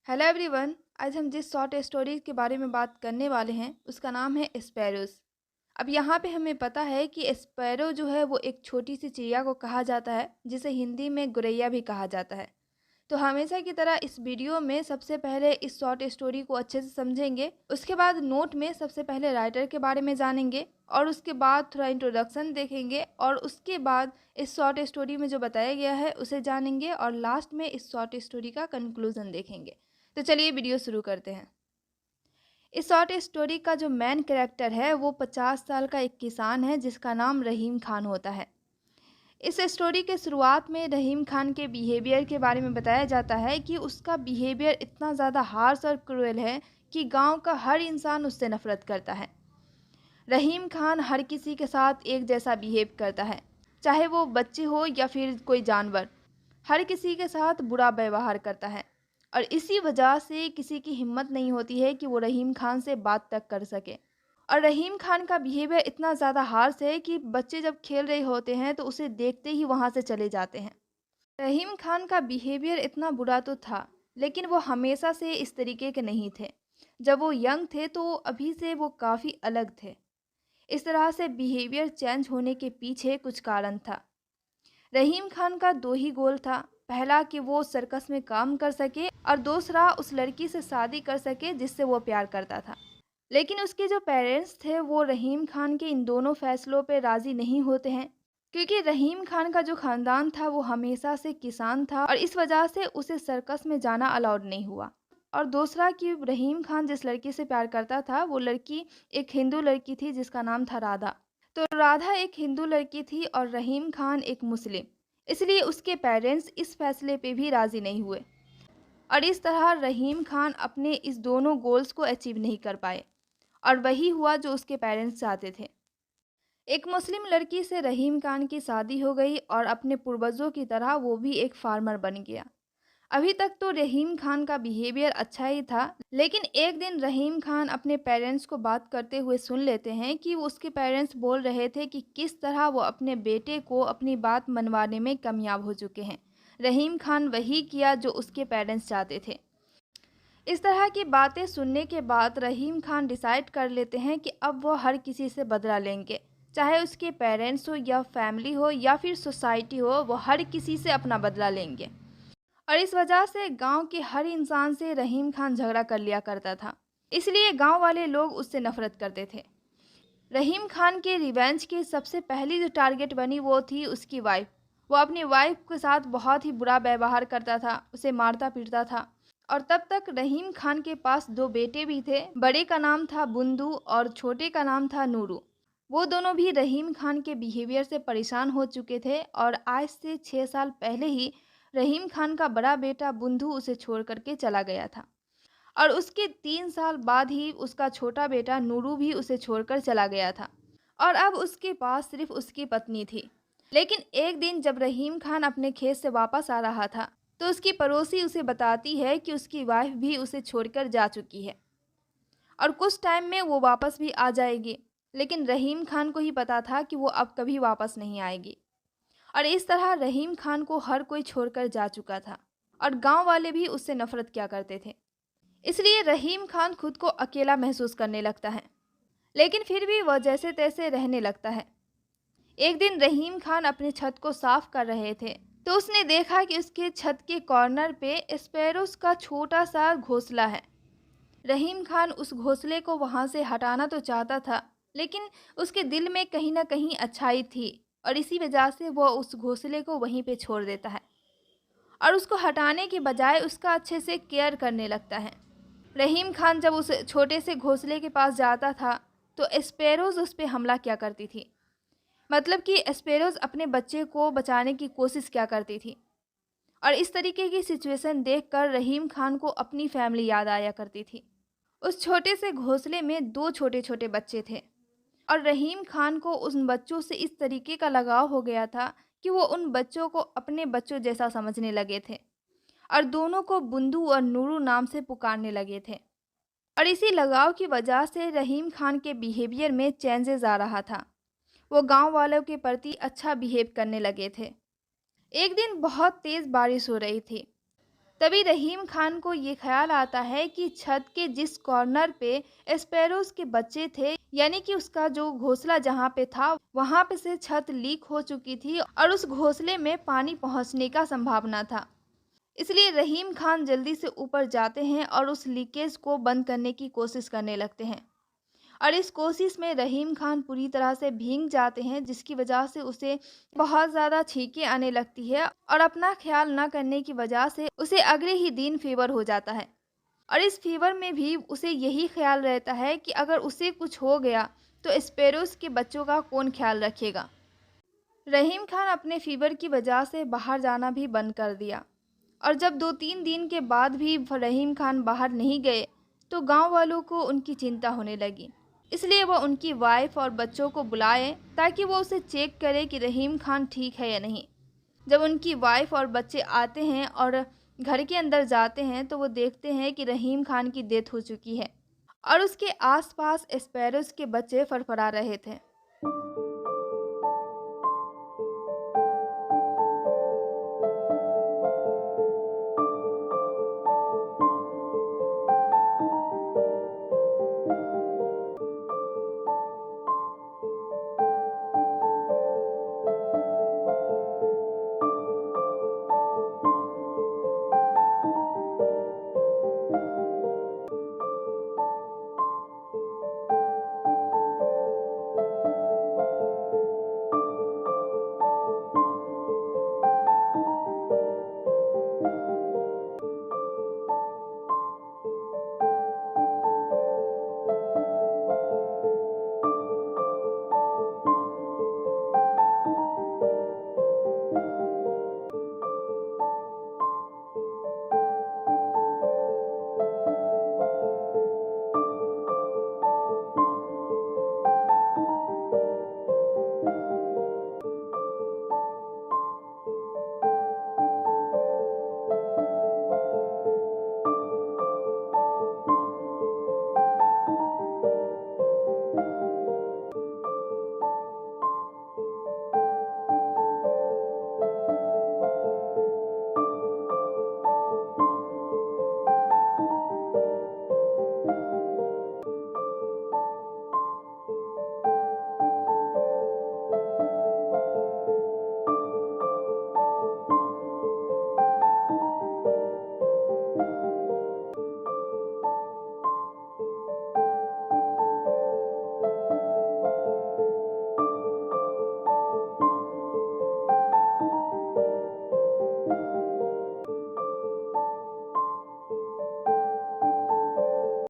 Hello everyone. आज हम जिस शॉर्ट स्टोरी के बारे में बात करने वाले हैं उसका नाम है स्पैरोज। अब यहाँ पे हमें पता है कि स्पैरो जो है वो एक छोटी सी चिड़िया को कहा जाता है, जिसे हिंदी में गुरैया भी कहा जाता है। तो हमेशा की तरह इस वीडियो में सबसे पहले इस शॉर्ट स्टोरी को अच्छे से समझेंगे, उसके बाद नोट में सबसे पहले राइटर के बारे में जानेंगे और उसके बाद थोड़ा इंट्रोडक्शन देखेंगे और उसके बाद इस शॉर्ट स्टोरी में जो बताया गया है उसे जानेंगे और लास्ट में इस शॉर्ट स्टोरी का कंक्लूजन देखेंगे। तो चलिए वीडियो शुरू करते हैं। इस शॉर्ट स्टोरी का जो मेन कैरेक्टर है वो 50 साल का एक किसान है जिसका नाम रहीम खान होता है। इस स्टोरी के शुरुआत में रहीम खान के बिहेवियर के बारे में बताया जाता है कि उसका बिहेवियर इतना ज़्यादा हार्श और क्रूएल है कि गांव का हर इंसान उससे नफरत करता है। रहीम खान हर किसी के साथ एक जैसा बिहेव करता है, चाहे वो बच्चे हो या फिर कोई जानवर। हर किसी के साथ बुरा व्यवहार करता है और इसी वजह से किसी की हिम्मत नहीं होती है कि वो रहीम खान से बात तक कर सके। और रहीम खान का बिहेवियर इतना ज़्यादा हार्श है कि बच्चे जब खेल रहे होते हैं तो उसे देखते ही वहाँ से चले जाते हैं। रहीम खान का बिहेवियर इतना बुरा तो था, लेकिन वो हमेशा से इस तरीके के नहीं थे। जब वो यंग थे तो अभी से वो काफ़ी अलग थे। इस तरह से बिहेवियर चेंज होने के पीछे कुछ कारण था। रहीम खान का दो ही गोल था, पहला कि वो सर्कस में काम कर सके और दूसरा उस लड़की से शादी कर सके जिससे वो प्यार करता था। लेकिन उसके जो पेरेंट्स थे वो रहीम खान के इन दोनों फैसलों पे राज़ी नहीं होते हैं, क्योंकि रहीम खान का जो ख़ानदान था वो हमेशा से किसान था और इस वजह से उसे सर्कस में जाना अलाउड नहीं हुआ। और दूसरा कि रहीम खान जिस लड़की से प्यार करता था वो लड़की एक हिंदू लड़की थी जिसका नाम था राधा। तो राधा एक हिंदू लड़की थी और रहीम खान एक मुस्लिम, इसलिए उसके पेरेंट्स इस फैसले पे भी राज़ी नहीं हुए और इस तरह रहीम खान अपने इस दोनों गोल्स को अचीव नहीं कर पाए और वही हुआ जो उसके पेरेंट्स चाहते थे। एक मुस्लिम लड़की से रहीम खान की शादी हो गई और अपने पूर्वजों की तरह वो भी एक फार्मर बन गया। अभी तक तो रहीम खान का बिहेवियर अच्छा ही था, लेकिन एक दिन रहीम खान अपने पेरेंट्स को बात करते हुए सुन लेते हैं कि उसके पेरेंट्स बोल रहे थे कि किस तरह वो अपने बेटे को अपनी बात मनवाने में कामयाब हो चुके हैं। रहीम खान वही किया जो उसके पेरेंट्स चाहते थे। इस तरह की बातें सुनने के बाद रहीम खान डिसाइड कर लेते हैं कि अब वो हर किसी से बदला लेंगे, चाहे उसके पेरेंट्स हो या फैमिली हो या फिर सोसाइटी हो, वो हर किसी से अपना बदला लेंगे। और इस वजह से गांव के हर इंसान से रहीम खान झगड़ा कर लिया करता था, इसलिए गांव वाले लोग उससे नफरत करते थे। रहीम खान के रिवेंज की सबसे पहली जो टारगेट बनी वो थी उसकी वाइफ। वो अपनी वाइफ के साथ बहुत ही बुरा व्यवहार करता था, उसे मारता पीटता था। और तब तक रहीम खान के पास दो बेटे भी थे, बड़े का नाम था बुंदू और छोटे का नाम था नूरू। वो दोनों भी रहीम खान के बिहेवियर से परेशान हो चुके थे और आज से 6 साल पहले ही रहीम खान का बड़ा बेटा बुंदू उसे छोड़ करके चला गया था और उसके 3 साल बाद ही उसका छोटा बेटा नूरू भी उसे छोड़कर चला गया था और अब उसके पास सिर्फ उसकी पत्नी थी। लेकिन एक दिन जब रहीम खान अपने खेत से वापस आ रहा था तो उसकी पड़ोसी उसे बताती है कि उसकी वाइफ भी उसे छोड़कर जा चुकी है और कुछ टाइम में वो वापस भी आ जाएगी। लेकिन रहीम खान को ही पता था कि वो अब कभी वापस नहीं आएगी और इस तरह रहीम खान को हर कोई छोड़कर जा चुका था और गांव वाले भी उससे नफरत किया करते थे। इसलिए रहीम खान खुद को अकेला महसूस करने लगता है, लेकिन फिर भी वह जैसे तैसे रहने लगता है। एक दिन रहीम खान अपने छत को साफ कर रहे थे तो उसने देखा कि उसके छत के कॉर्नर पे स्पैरोस का छोटा सा घोंसला है। रहीम खान उस घोंसले को वहां से हटाना तो चाहता था, लेकिन उसके दिल में कहीं ना कहीं अच्छाई थी और इसी वजह से वह उस घोंसले को वहीं पे छोड़ देता है और उसको हटाने के बजाय उसका अच्छे से केयर करने लगता है। रहीम खान जब उस छोटे से घोंसले के पास जाता था तो स्पैरोज उस पर हमला क्या करती थी, मतलब कि स्पैरोज अपने बच्चे को बचाने की कोशिश क्या करती थी। और इस तरीके की सिचुएशन देखकर रहीम खान को अपनी फैमिली याद आया करती थी। उस छोटे से घोंसले में दो छोटे छोटे बच्चे थे और रहीम खान को उन बच्चों से इस तरीके का लगाव हो गया था कि वो उन बच्चों को अपने बच्चों जैसा समझने लगे थे और दोनों को बुंदू और नूरू नाम से पुकारने लगे थे। और इसी लगाव की वजह से रहीम खान के बिहेवियर में चेंजेस आ रहा था। वो गांव वालों के प्रति अच्छा बिहेव करने लगे थे। एक दिन बहुत तेज़ बारिश हो रही थी तभी रहीम खान को ये ख्याल आता है कि छत के जिस कॉर्नर पे स्पैरोज के बच्चे थे, यानी कि उसका जो घोंसला जहाँ पे था, वहाँ पे से छत लीक हो चुकी थी और उस घोंसले में पानी पहुँचने का संभावना था। इसलिए रहीम खान जल्दी से ऊपर जाते हैं और उस लीकेज को बंद करने की कोशिश करने लगते हैं। और इस कोशिश में रहीम खान पूरी तरह से भीग जाते हैं, जिसकी वजह से उसे बहुत ज़्यादा छींकें आने लगती है और अपना ख्याल ना करने की वजह से उसे अगले ही दिन फीवर हो जाता है। और इस फीवर में भी उसे यही ख्याल रहता है कि अगर उसे कुछ हो गया तो स्पैरोज के बच्चों का कौन ख्याल रखेगा। रहीम खान अपने फीवर की वजह से बाहर जाना भी बंद कर दिया और जब 2-3 दिन के बाद भी रहीम खान बाहर नहीं गए तो गांव वालों को उनकी चिंता होने लगी। इसलिए वह उनकी वाइफ और बच्चों को बुलाए ताकि वो उसे चेक करे कि रहीम खान ठीक है या नहीं। जब उनकी वाइफ और बच्चे आते हैं और घर के अंदर जाते हैं तो वो देखते हैं कि रहीम खान की डेथ हो चुकी है और उसके आसपास स्पैरोज के बच्चे फड़फड़ा रहे थे।